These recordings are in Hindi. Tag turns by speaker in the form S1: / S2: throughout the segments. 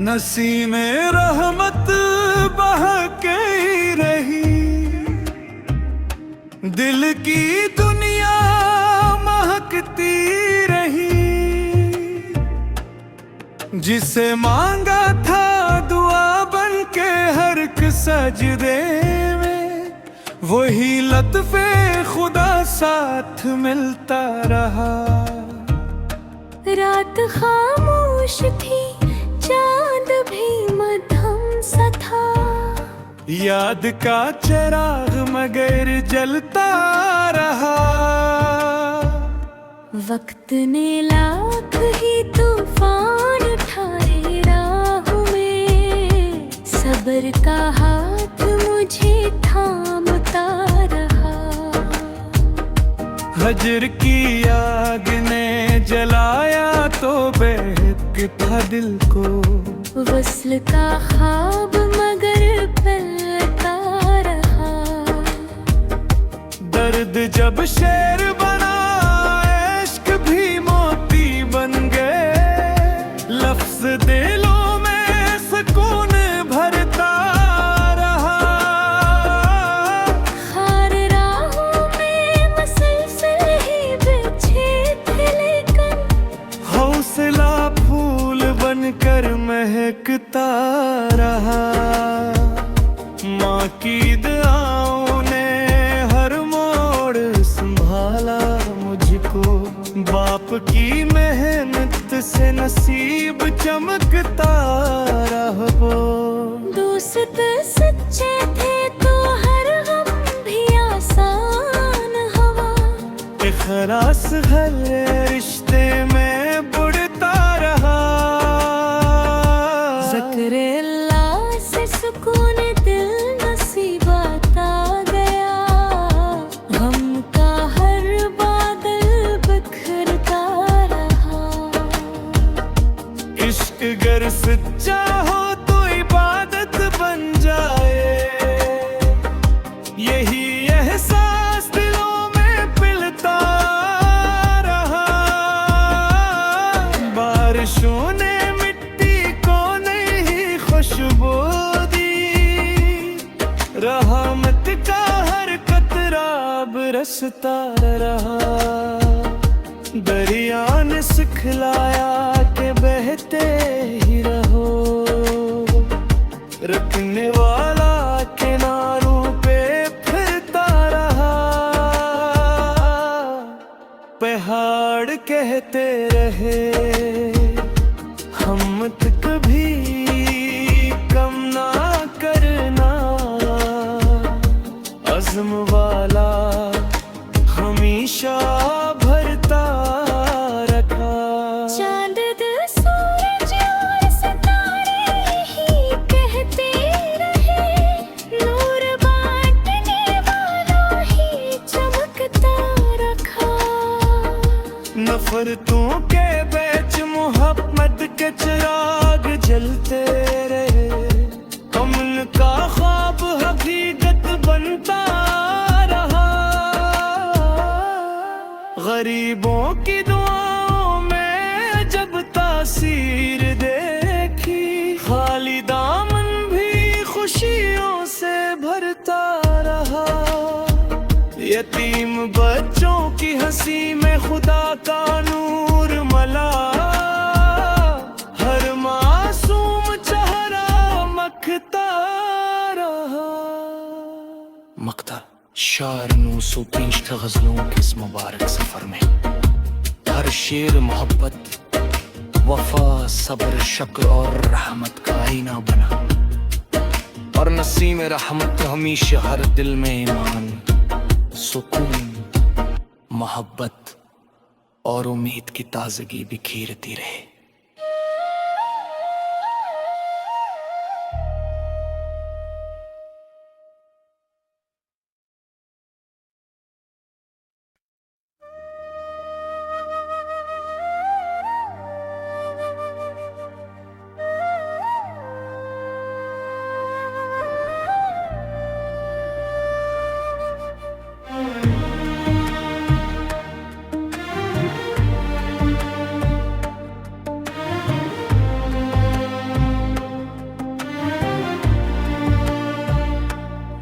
S1: नसीमे रहमत बहके ही रही, दिल की दुनिया महकती रही। जिसे मांगा था दुआ बन के हर एक सजदे में, वही लत्फे खुदा साथ मिलता रहा।
S2: रात खामोश थी, चांद भी मध्यम सा था,
S1: याद का चिराग मगर जलता रहा।
S2: वक्त ने लाख ही तूफान उठाए राह में, सब्र का हाथ मुझे थामता रहा।
S1: हजर की आग ने जलाया तो बहक था दिल को,
S2: वस्ल का ख्वाब मगर पलता रहा।
S1: दर्द जब शेर बना, इश्क भी मोती बन गए। लफ्ज दिलों में सुकून भरता रहा।
S2: खार राहों में मसलसल ही बिछे थे, लेकिन
S1: हौसला फूल बनकर महकता रहा। माँ की दुआओं ने हर मोड़ संभाला मुझको, बाप की मेहनत से नसीब चमकता रहा। वो
S2: दोस्त सच्चे थे तो हर गम भी आसान हवा।
S1: इखलास हर रिश्ते में बुढ़ता रहा।
S2: ज़िक्र अल्लाह से सुकून दिल नसीब आता गया, गम का हर बादल बिखरता रहा।
S1: इश्क गर सच्चा हो तो इबादत बन जाए, यही एहसास दिलों में पिलता रहा। बारिशों ने मिट्टी को नहीं खुशबू दी, रहमत का हर कतरा बरसता रहा। दरिया ने सिखलाया के बहते ही रहो, रखने वाला किनारों पे फिरता रहा। पहाड़ कहते रहे हिम्मत कभी कम ना करना, अज़्म वाला हमेशा भरता रखा।
S2: चांद सूरज और सितारे ही कहते रहे, नूर बांटने वालों ही चमकता रखा।
S1: नफरतों के बीच मोहब्बत के चिराग जलते रहे, अमन का ख्वाब हकीकत बनता रहा। गरीबों की दुआओं में जब तासीर देखी, खाली दामन भी खुशियों से भरता रहा। यतीम बच्चों की हंसी में खुदा का नूर मला, हर मासूम चेहरा मखता रहा।
S3: मक्ता शार 905 गज़लों के इस मुबारक सफर में हर शेर मोहब्बत, वफा, सब्र, शक्र और रहमत का आईना बना। और नसीम रहमत हमेशा हर दिल में ईमान, सुकून, मोहब्बत और उम्मीद की ताजगी बिखेरती रहे।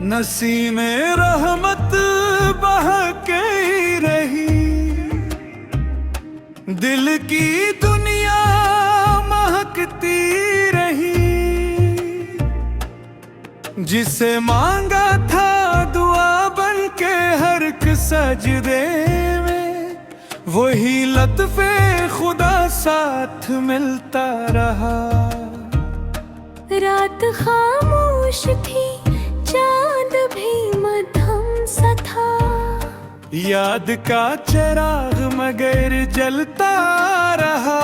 S1: नसीमे रहमत बहके ही रही, दिल की दुनिया महकती रही। जिसे मांगा था दुआ बन के हर एक सजदे में, वही लत्फे खुदा साथ मिलता रहा।
S2: रात खामोश थी, चांद भी मध्यम सा था,
S1: याद का चिराग मगर जलता रहा।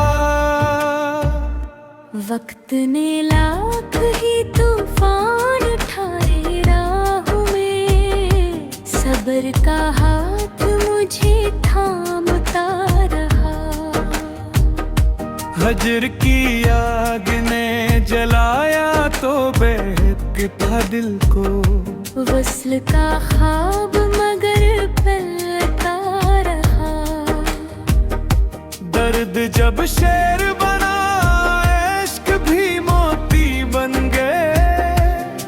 S2: वक्त ने लाख ही तूफान उठाए राह में, सब्र का हाथ मुझे थामता रहा।
S1: हजर की आग ने जलाया तो बहक था दिल को,
S2: वस्ल का ख्वाब मगर पलता रहा।
S1: दर्द जब शेर बना, इश्क भी मोती बन गए।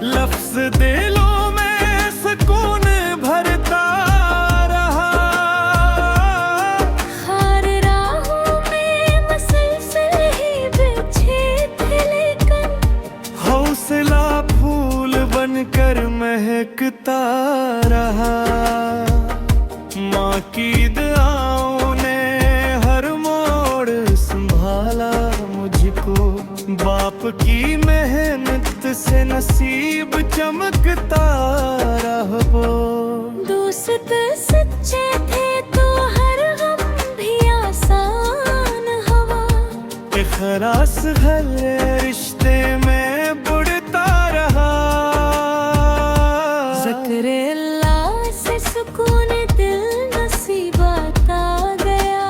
S1: लफ्ज दिलों में सुकून भरता रहा।
S2: खार राहों में मसलसल ही बिछे थे, लेकिन
S1: हौसला फूल बनकर महकता रहा। माँ की दुआओं ने हर मोड़ संभाला मुझको, बाप की मेहनत से नसीब चमकता रहा। वो
S2: दोस्त सच्चे थे तो हर गम भी आसान हवा।
S1: इखलास हर रिश्ते में बुढ़ता रहा।
S2: ज़िक्र अल्लाह से सुकून दिल नसीबात आ गया,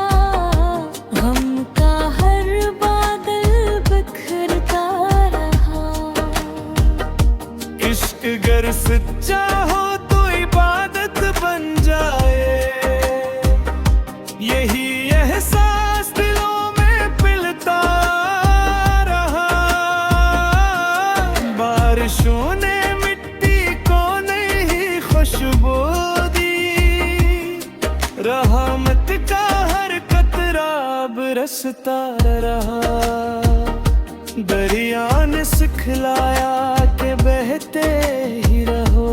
S2: गम का हर बादल बिखरता रहा।
S1: इश्क गर सच्चा हो तो इबादत बन जाए, यही एहसास दिलों में पिलता रहा। बारिशों ने मिट्टी को नहीं खुशबू दी, रहमत का हर कतरा बरसता रहा। दरिया ने सिखलाया के बहते ही रहो,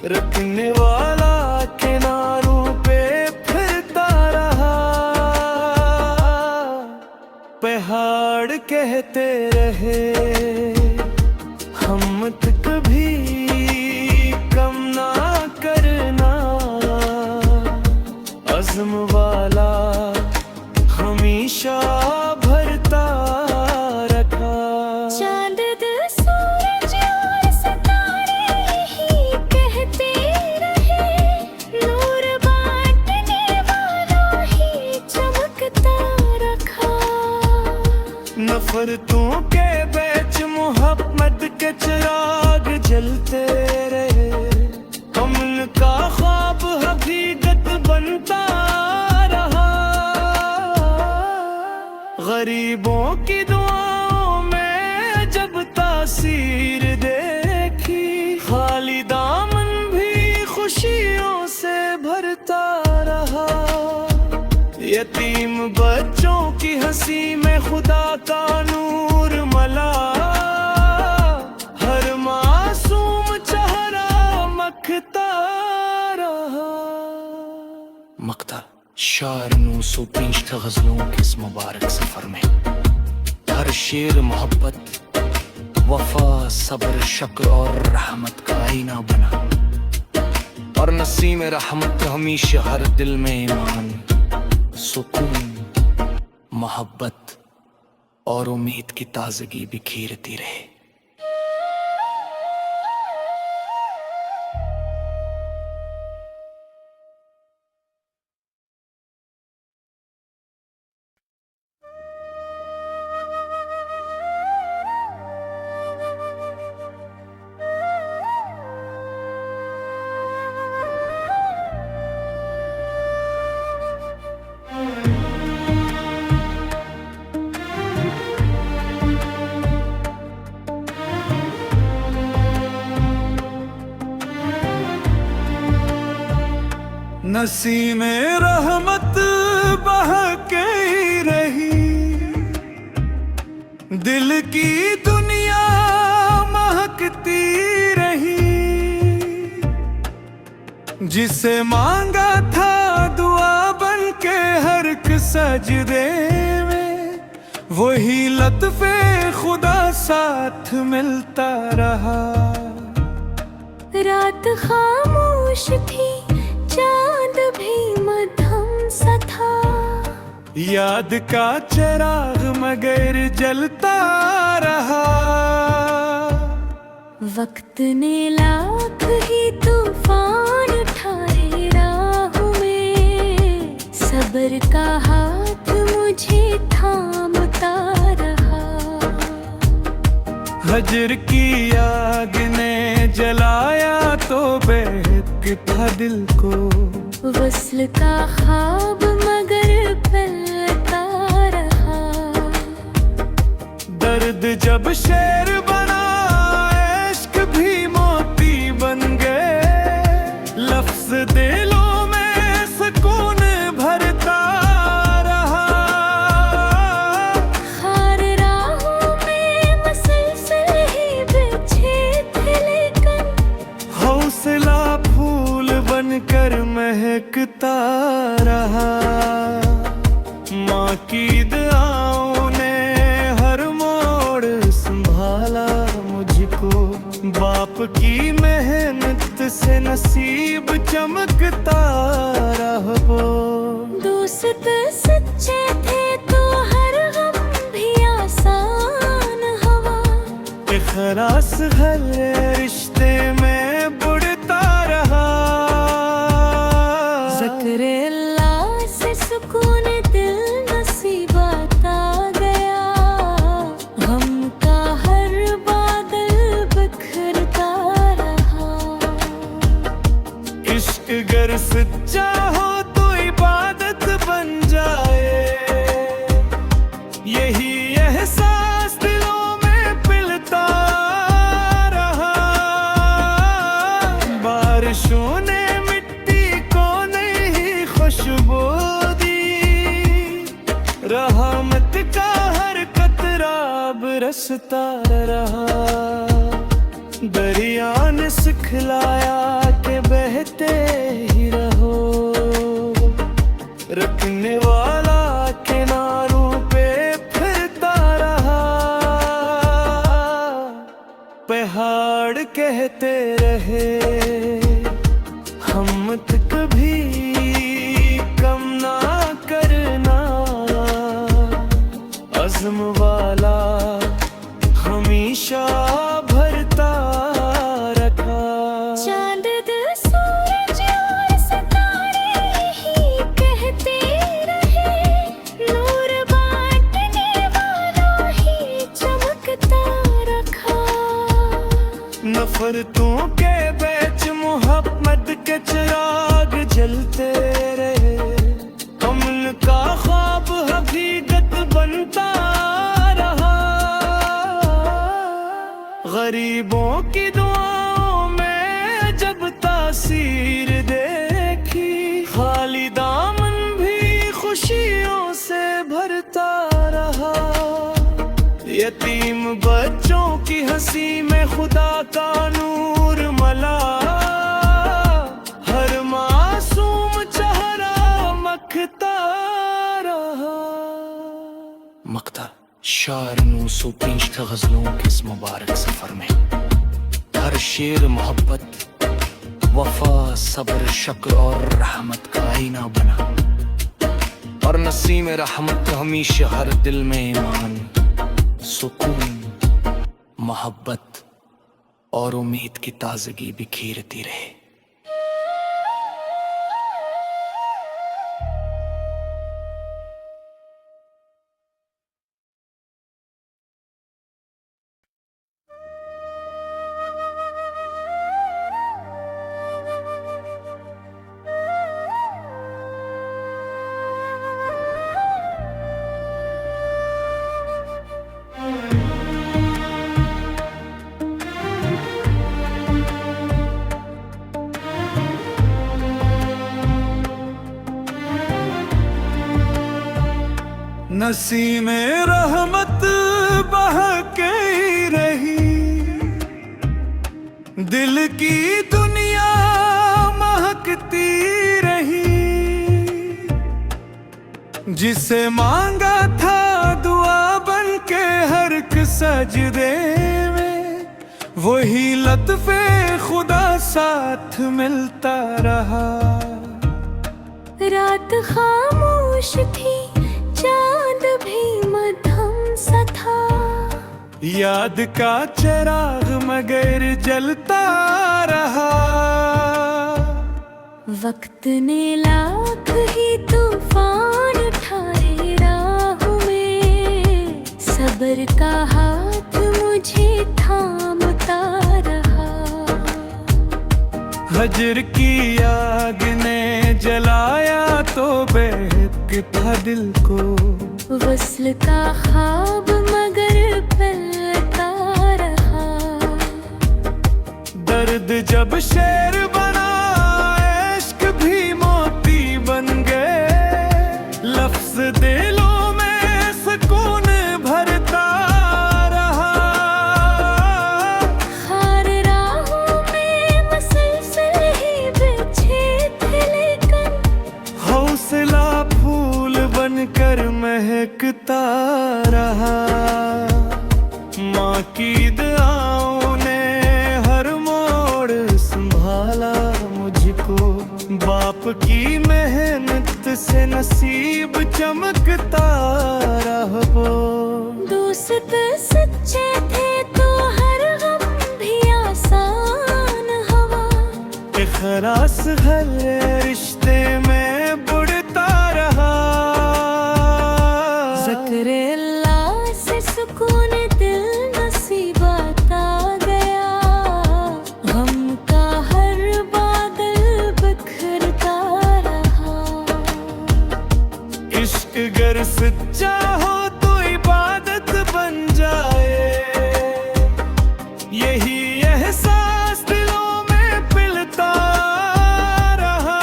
S1: रखने वाला किनारों पे फिरता रहा। पहाड़ कहते रहे हिम्मत कभी कम ना करना, अज़्म वाला हमेशा भरता रखा।
S2: चांद सूरज और सितारे ही कहते रहे, नूर बांटने वाला ही चमकता रखा।
S1: नफरतों के बीच मोहब्बत के चिराग जलते रहे, अमन का ख्वाब हकीकत बनता रहा। गरीबों की दुआओं में जब तासीर देखी, खाली दामन भी खुशियों से भरता रहा। यतीम बच्चों की हंसी में खुदा का नूर मला, हर मासूम चेहरा मखता रहा।
S3: मक्ता शार 905 गजलों के इस मुबारक सफर में, हर शेर मोहब्बत वफा सब्र शक्र और रहमत का आईना बना। और नसीम रहमत हमेशा हर दिल में ईमान, सुकून, मोहब्बत और उम्मीद की ताजगी बिखेरती रहे।
S1: नसीमे रहमत बहके ही रही, दिल की दुनिया महकती रही। जिसे मांगा था दुआ बन के हर एक सजदे में, वही लत्फे खुदा साथ मिलता रहा।
S2: रात खामोश थी, चांद भी मध्यम सा था,
S1: याद का चिराग मगर जलता रहा।
S2: वक्त ने लाख ही तूफान ठाए राह में, सब्र का हाथ मुझे थामता रहा।
S1: हजर की आग ने जलाया तो बेहद दिल को,
S2: वस्ल का ख्वाब मगर फैलता रहा।
S1: दर्द जब शेर बना, इश्क भी मोती बन गए। लफ्ज दिलों में सुकून भरता रहा।
S2: खार राहों में मसलसल ही बिछे थे, लेकिन
S1: हौसला फूल बनकर महकता रहा। माँ की दुआओं ने हर मोड़ संभाला मुझको, बाप की मेहनत से नसीब चमकता रहा। वो
S2: दोस्त सच्चे थे तो हर गम भी आसान हवा।
S1: इखलास हर रिश्ते में बुढ़ता रहा।
S2: ज़िक्र अल्लाह से सुकून दिल नसीबात आ गया, गम का हर बादल बिखरता रहा।
S1: इश्क गर सच्चा हो तो इबादत बन जाए, यही एहसास दिलों में पिलता रहा। बारिशों ने मिट्टी को नहीं खुशबू दी, रहमत का हर कतरा बरसता रहा। दरिया ने सिखलाया के बहते ही रहो, रखने वाला किनारों पे फिरता रहा। पहाड़ कहते रहे हिम्मत कभी कम ना करना, अज़्म वाला हमेशा भरता रखा।
S2: चांद सूरज और सितारे ही कहते रहे, नूर बांटने वालों ही चमकता रखा।
S1: नफरतों के बीच मोहब्बत के चिराग जलते रहे, अमन का ख्वाब हकीकत बनता रहा। गरीबों की दुआओं में जब तासीर देखी, खाली दामन भी खुशियों से भरता रहा। यतीम बच्चों की हंसी में खुदा का नूर मला, हर मासूम चेहरा मखता रहा।
S3: मक्ता शार 905 गज़लों के इस मुबारक सफर में, हर शेर मोहब्बत, वफा, सब्र, शक्र और रहमत का आईना बना। और नसीम रहमत हमेशा हर दिल में ईमान, सुकून, मोहब्बत और उम्मीद की ताजगी बिखेरती रहे।
S1: नसीमे रहमत बहके ही रही, दिल की दुनिया महकती रही। जिसे मांगा था दुआ बन के हर एक सजदे में, वही लत्फे खुदा साथ मिलता रहा।
S2: रात खामोश थी, चांद भी मध्यम सा था,
S1: याद का चिराग मगर जलता रहा।
S2: वक्त ने लाख ही तूफान उठाए राह में, सब्र का हाथ मुझे थामता रहा।
S1: हजर की आग ने जलाया तो बहक था दिल को,
S2: वस्ल का ख्वाब मगर पलता रहा।
S1: दर्द जब शेर बना, इश्क भी मोती बन गए। लफ्ज दिलों में सुकून भरता रहा।
S2: खार राहों में मसलसल ही बिछे थे, लेकिन
S1: हौसला फूल बनकर महकता रहा। माँ की दुआओं ने हर मोड़ संभाला मुझको, बाप की मेहनत से नसीब चमकता रहा।
S2: दोस्त सच्चे थे तो हर गम भी आसान हवा।
S1: इखलास हर रिश्ते में बुढ़ता रहा।
S2: ज़िक्र अल्लाह से सुकून दिल नसीबात आ गया, गम का हर बादल बिखरता रहा।
S1: इश्क गर सच्चा हो तो इबादत बन जाए, यही एहसास दिलों में पिलता रहा।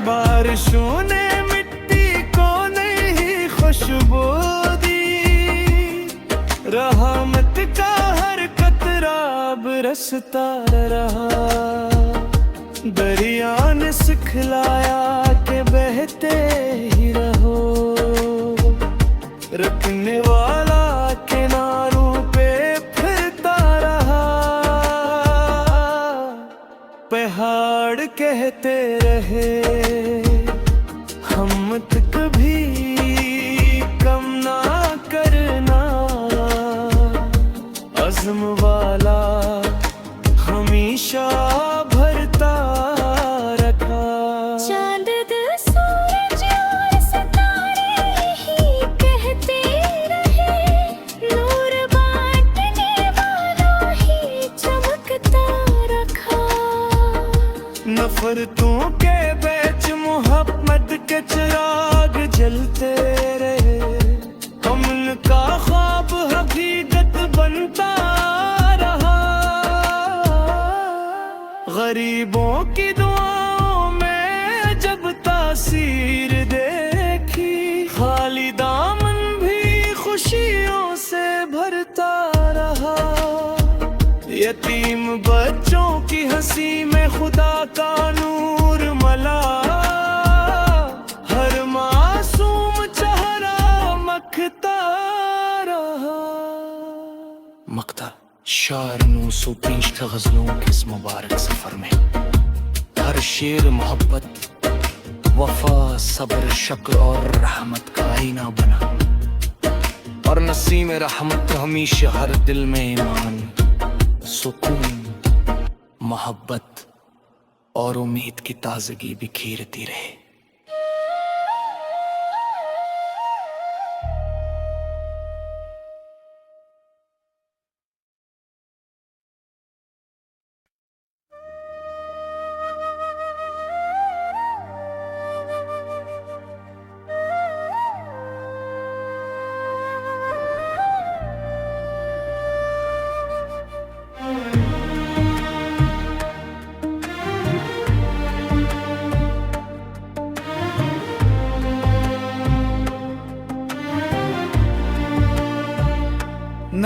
S1: बारिशों ने मिट्टी को नहीं खुशबू दी, रहमत का हर कतरा बरसता रहा। दरिया ने सिखलाया के बहते ही रहो, रखने वाला किनारों पे फिरता रहा। पहाड़ कहते रहे हिम्मत कभी कम ना करना, अज़्म वाला हमेशा भरता रखा।
S2: चांद सूरज और सितारे ही कहते रहे, नूर बांटने वालों ही चमकता रखा।
S1: नफरतों के बीच मोहब्बत के चिराग जलते रहे, अमन का ख्वाब हकीकत बनता रहा। गरीबों की दुआओं में जब तासीर देखी, खाली दामन भी खुशियों से भरता रहा। यतीम बच्चों की हंसी में खुदा का नूर मला, हर मासूम चेहरा मखता रहा।
S3: मकता शार 905 गजलों के इस मुबारक सफर में, हर शेर मोहब्बत, वफा, सब्र, शक्र और रहमत का आईना बना। और नसीम रहमत हमेशा हर दिल में ईमान, सुकून, मोहब्बत और उम्मीद की ताजगी बिखेरती रहे।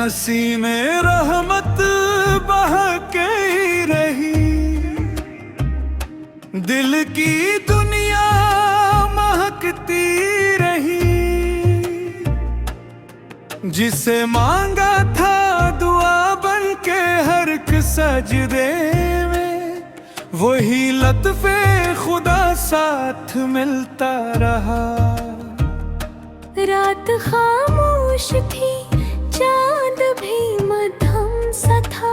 S1: नसीमें रहमत बहके ही रही, दिल की दुनिया महकती रही। जिसे मांगा था दुआ बन के हर एक सजदे में, वही लत्फे खुदा साथ मिलता रहा।
S2: रात खामोश थी, चांद भी मध्यम सा था,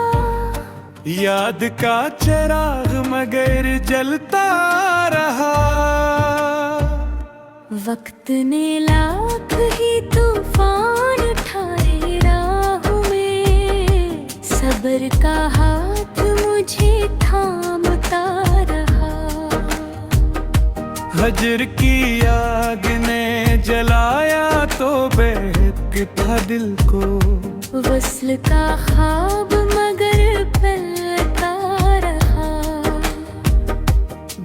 S1: याद का चिराग मगर जलता रहा।
S2: वक्त ने लाख ही तूफान उठाए राह में, सब्र का हाथ मुझे थामता रहा।
S1: हजर की आग ने जलाया तो बहक था दिल को,
S2: वस्ल का ख्वाब मगर पलता रहा।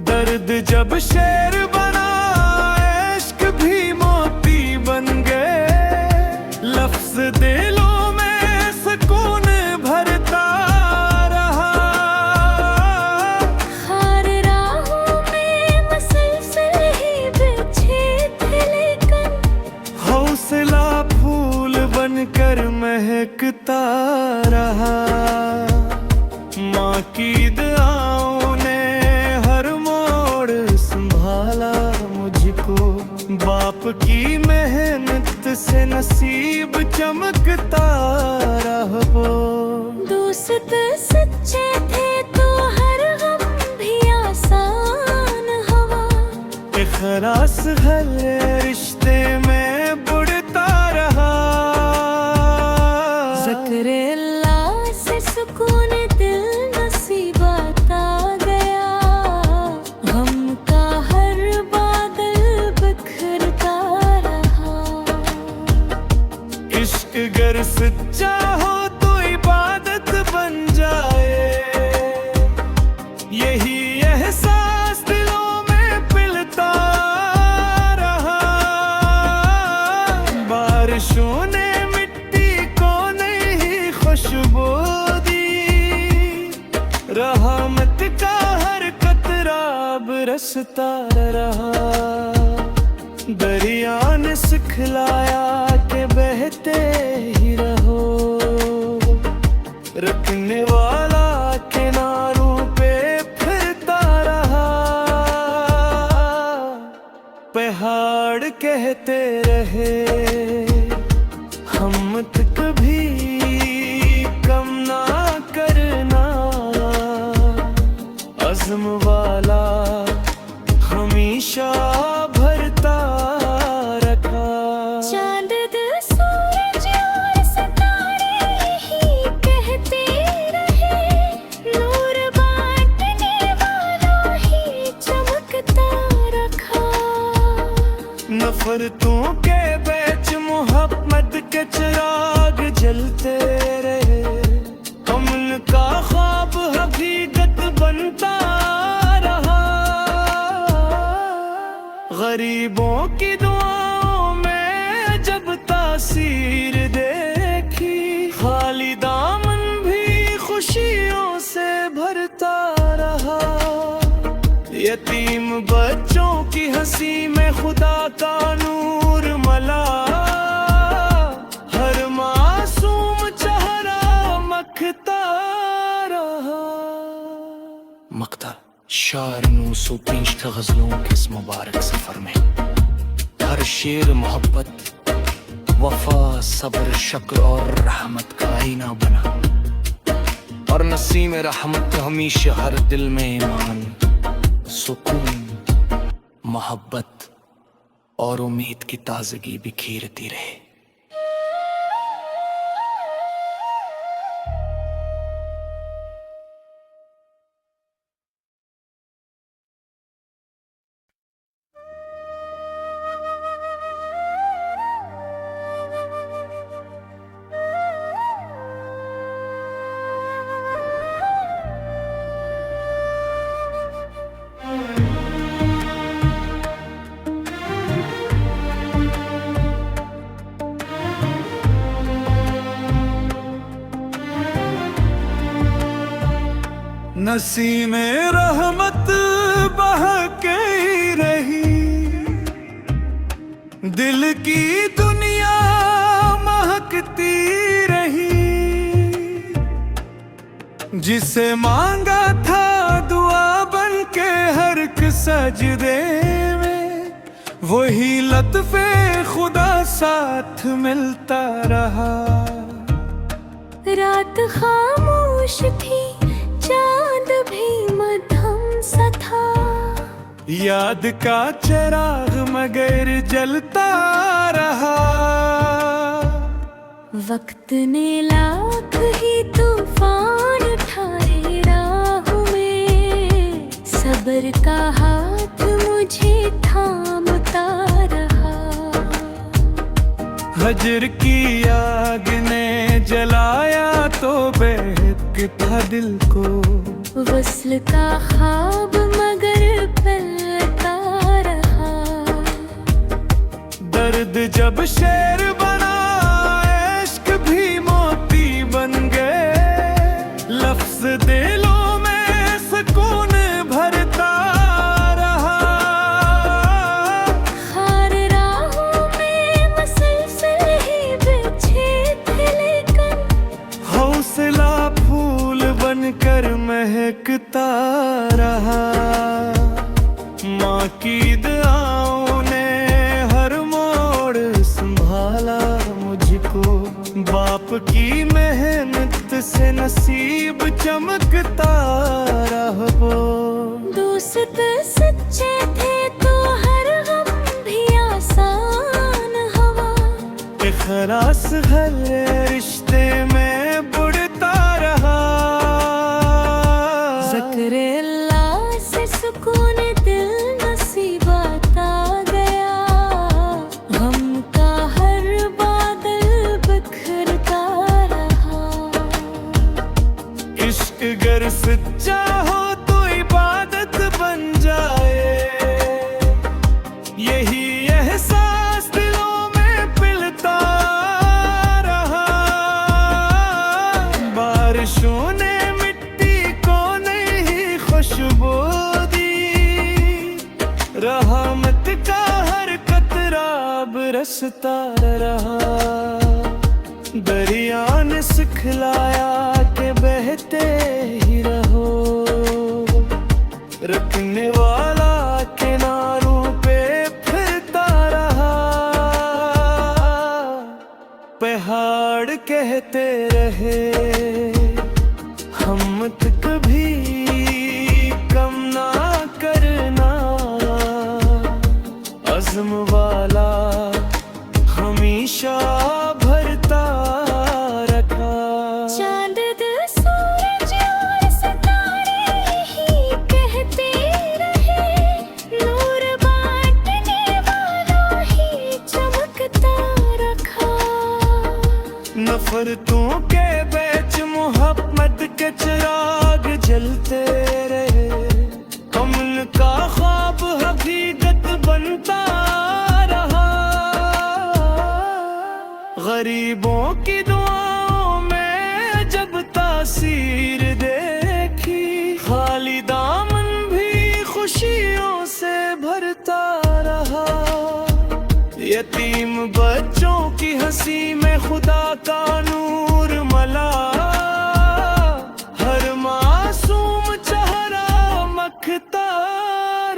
S1: दर्द जब शेर बना, इश्क भी मोती बन गए। लफ्ज दिलों में सुकून भरता रहा।
S2: खार राहों में मसलसल ही बिछे थे, लेकिन
S1: हौसला फूल बनकर महकता रहा। माँ की दुआओं ने हर मोड़ संभाला मुझको, बाप की मेहनत से नसीब चमकता रहा। वो
S2: दोस्त सच्चे थे तो हर गम भी आसान हवा।
S1: इखलास हर रिश्ते में बुढ़ता रहा।
S2: ज़िक्र अल्लाह से सुकून दिल नसीबात आ गया, गम का हर बादल बिखरता रहा।
S1: इश्क गर सच्चा हो तो इबादत बन जाए, यही एहसास दिलों में पिलता रहा। बारिशों ने मिट्टी को नहीं खुशबू दी, रहमत का हर कतरा बरसता रहा। दरिया ने सिखलाया कि बहते ही रहो, रखने वाला किनारों पे फिरता रहा। पहाड़ कहते रहे हिम्मत कभी कम ना करना, अज़्म वाला हमेशा भरता रखा।
S2: चांद सूरज और सितारे ही कहते रहे, नूर बांटने वाला ही चमकता रखा।
S1: नफरतों के बीच मोहब्बत के चिराग जलते रहे, अमन का ख्वाब हकीकत बनता रहा। गरीबों की दुआओं में जब तासीर देखी, खाली दामन भी खुशियों से भरता रहा। यतीम बच्चों की हंसी में खुदा का नूर मला, हर मासूम चेहरा मखता रहा।
S3: मक्ता शार 905 गजलों के इस मुबारक सफर में, हर शेर मोहब्बत, वफा, सब्र, शक्र और रहमत का आईना बना। और नसीम रहमत हमेशा हर दिल में ईमान, सुकून, मोहब्बत और उम्मीद की ताजगी बिखेरती रहे।
S1: नसीमे रहमत बहके ही रही, दिल की दुनिया महकती रही। जिसे मांगा था दुआ बन के हर एक सजदे में, वही लत्फे खुदा साथ मिलता रहा।
S2: रात खामोश थी, चांद भी मध्यम सा था,
S1: याद का चिराग मगर जलता रहा।
S2: वक्त ने लाख ही तूफान उठाए राह में, सब्र का हाथ मुझे थामता रहा।
S1: हजर की आग ने जलाया तो बेहकता दिल को,
S2: वस्ल का ख्वाब मगर पलता रहा।
S1: दर्द जब शेर बना, इश्क भी मोती बन गए। लफ्ज दिलों में सुकून भरता रहा।
S2: खार राहों में मसलसल ही बिछे थे, लेकिन
S1: हौसला फूल बनकर महकता रहा। माँ की दुआओं ने हर मोड़ संभाला मुझको, बाप की मेहनत से नसीब चमकता रहा। वो
S2: दोस्त सच्चे थे तो हर गम भी आसान हवा।
S1: इखलास हर रिश्ते में बुढ़ता रहा।
S2: ज़िक्र अल्लाह से सुकून दिल नसीबाता गया, गम का हर बादल बिखरता रहा।
S1: इश्क गर सच्चा हो तो इबादत बन जाए, यही एहसास दिलों में पिलता रहा। बारिशों ने मिट्टी को नहीं खुशबू दी, रहमत का हर कतरा बरसता रहा। दरिया ने सिखलाया के बहते ही रहो, रखने वाला किनारों पे फिरता रहा। पहाड़ कहते रहे हिम्मत कभी कम ना करना, अज़्म वाला हमेशा भरता रखा।
S2: चांद सूरज और सितारे ही कहते रहे, नूर बांटने वालों ही चमकता रखा।
S1: नफरतों के बीच मोहब्बत के चिराग जलते रहे, अमन का ख्वाब हकीकत बनता रहा। गरीबों की दुआओं में जब तासीर देखी, खाली दामन भी खुशियों से भरता रहा। यतीम बच्चों की हंसी में खुदा का नूर मला, हर मासूम चेहरा मखता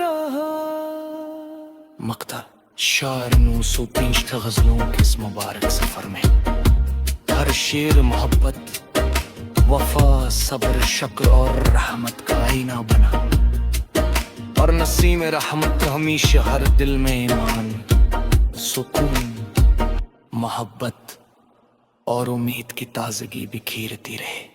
S1: रहा।
S3: मक्ता शार 905 गज़लों के इस मुबारक सफर में, हर शेर मोहब्बत, वफा, सब्र, शक्र और रहमत का आईना बना। और नसीम रहमत हमेशा हर दिल में ईमान, सुकून, मोहब्बत और उम्मीद की ताजगी बिखेरती रहे।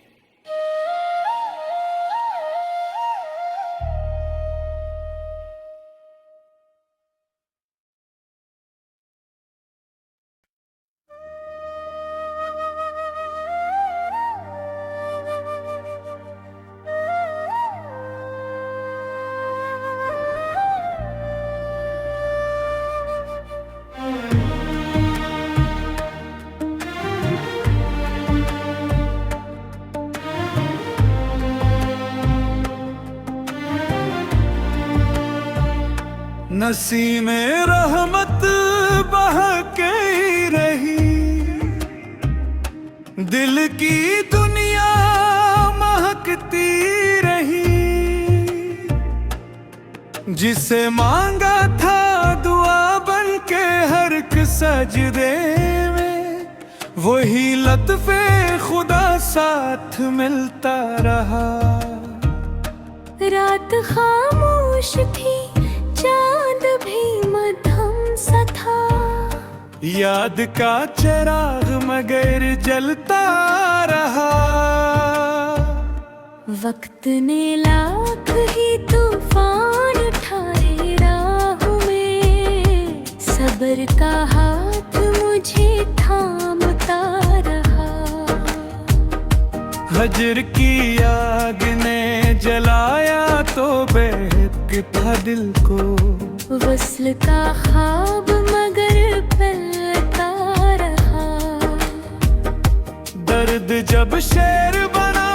S1: नसीमे रहमत बहके ही रही, दिल की दुनिया महकती रही। जिसे मांगा था दुआ बन के हर एक सजदे में, वही लत्फे खुदा साथ मिलता रहा।
S2: रात खामोश थी, चांद भी मध्यम सा था,
S1: याद का चिराग मगर जलता रहा।
S2: वक्त ने लाख ही तूफान उठाए राह में, सब्र का हाथ मुझे थामता रहा।
S1: हजर की आग ने जलाया तो बेहद दिल को,
S2: वस्ल का ख्वाब मगर पलता रहा।
S1: दर्द जब शेर बना,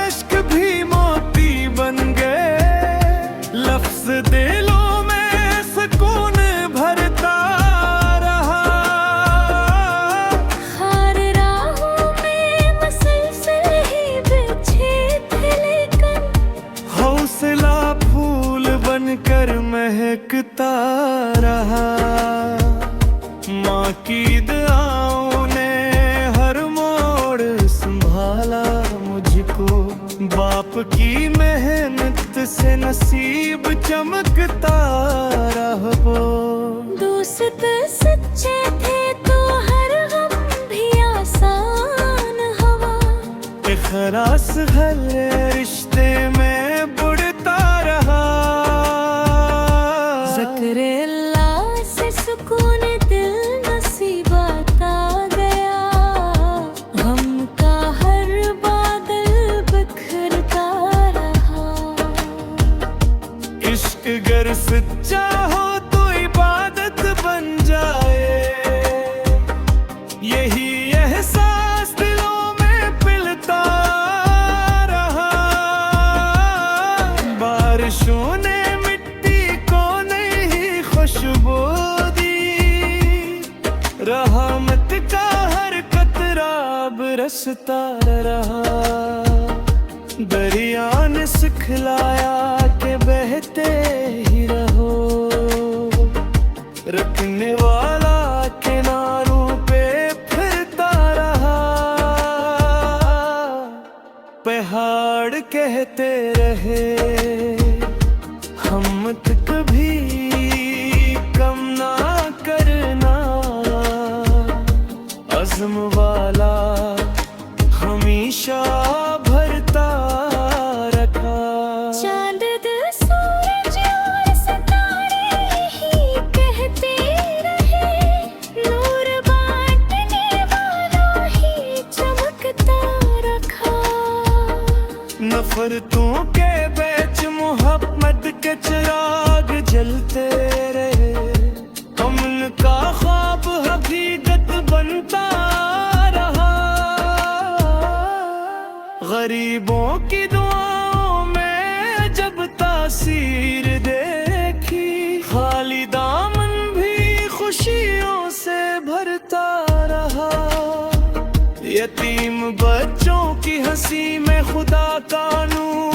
S1: इश्क भी मोती बन गए। लफ्ज दिलों में सुकून भरता रहा।
S2: खार राहों में मसलसल ही बिछे थे, लेकिन
S1: हौसला फूल बनकर महकता रहा। माँ की दुआओं ने हर मोड़ संभाला मुझको, बाप की मेहनत से नसीब चमकता रहा।
S2: दोस्त सच्चे थे तो हर गम भी आसान हवा।
S1: इखलास हर रिश्ते में बुढ़ता रहा।
S2: ज़िक्र अल्लाह से सुकून दिल नसीबाता गया, गम का हर बादल बिखरता रहा।
S1: इश्क गर सच्चा हो तो इबादत बन जाए, यही एहसास दिलों में पिलता रहा। बारिशों ने मिट्टी को नहीं खुशबू दी, रहमत का हर कतरा बरसता रहा। दरिया ने सिखलाया के बहते ही रहो, रखने वाला किनारों पे फिरता रहा। पहाड़ कहते रहे हिम्मत कभी कम ना करना, अज़्म वाला हमेशा भरता रखा।
S2: चांद सूरज और सितारे ही कहते रहे, नूर बांटने वाला ही चमकता रखा।
S1: नफरतों के बीच मोहब्बत के चिराग जलते रहे, अमन का ख्वाब हकीकत बनता रहा। गरीबों की दुआओं में जब तासीर देखी, खाली दामन भी खुशियों से भरता रहा। यतीम बच्चों की हंसी में खुदा का नूर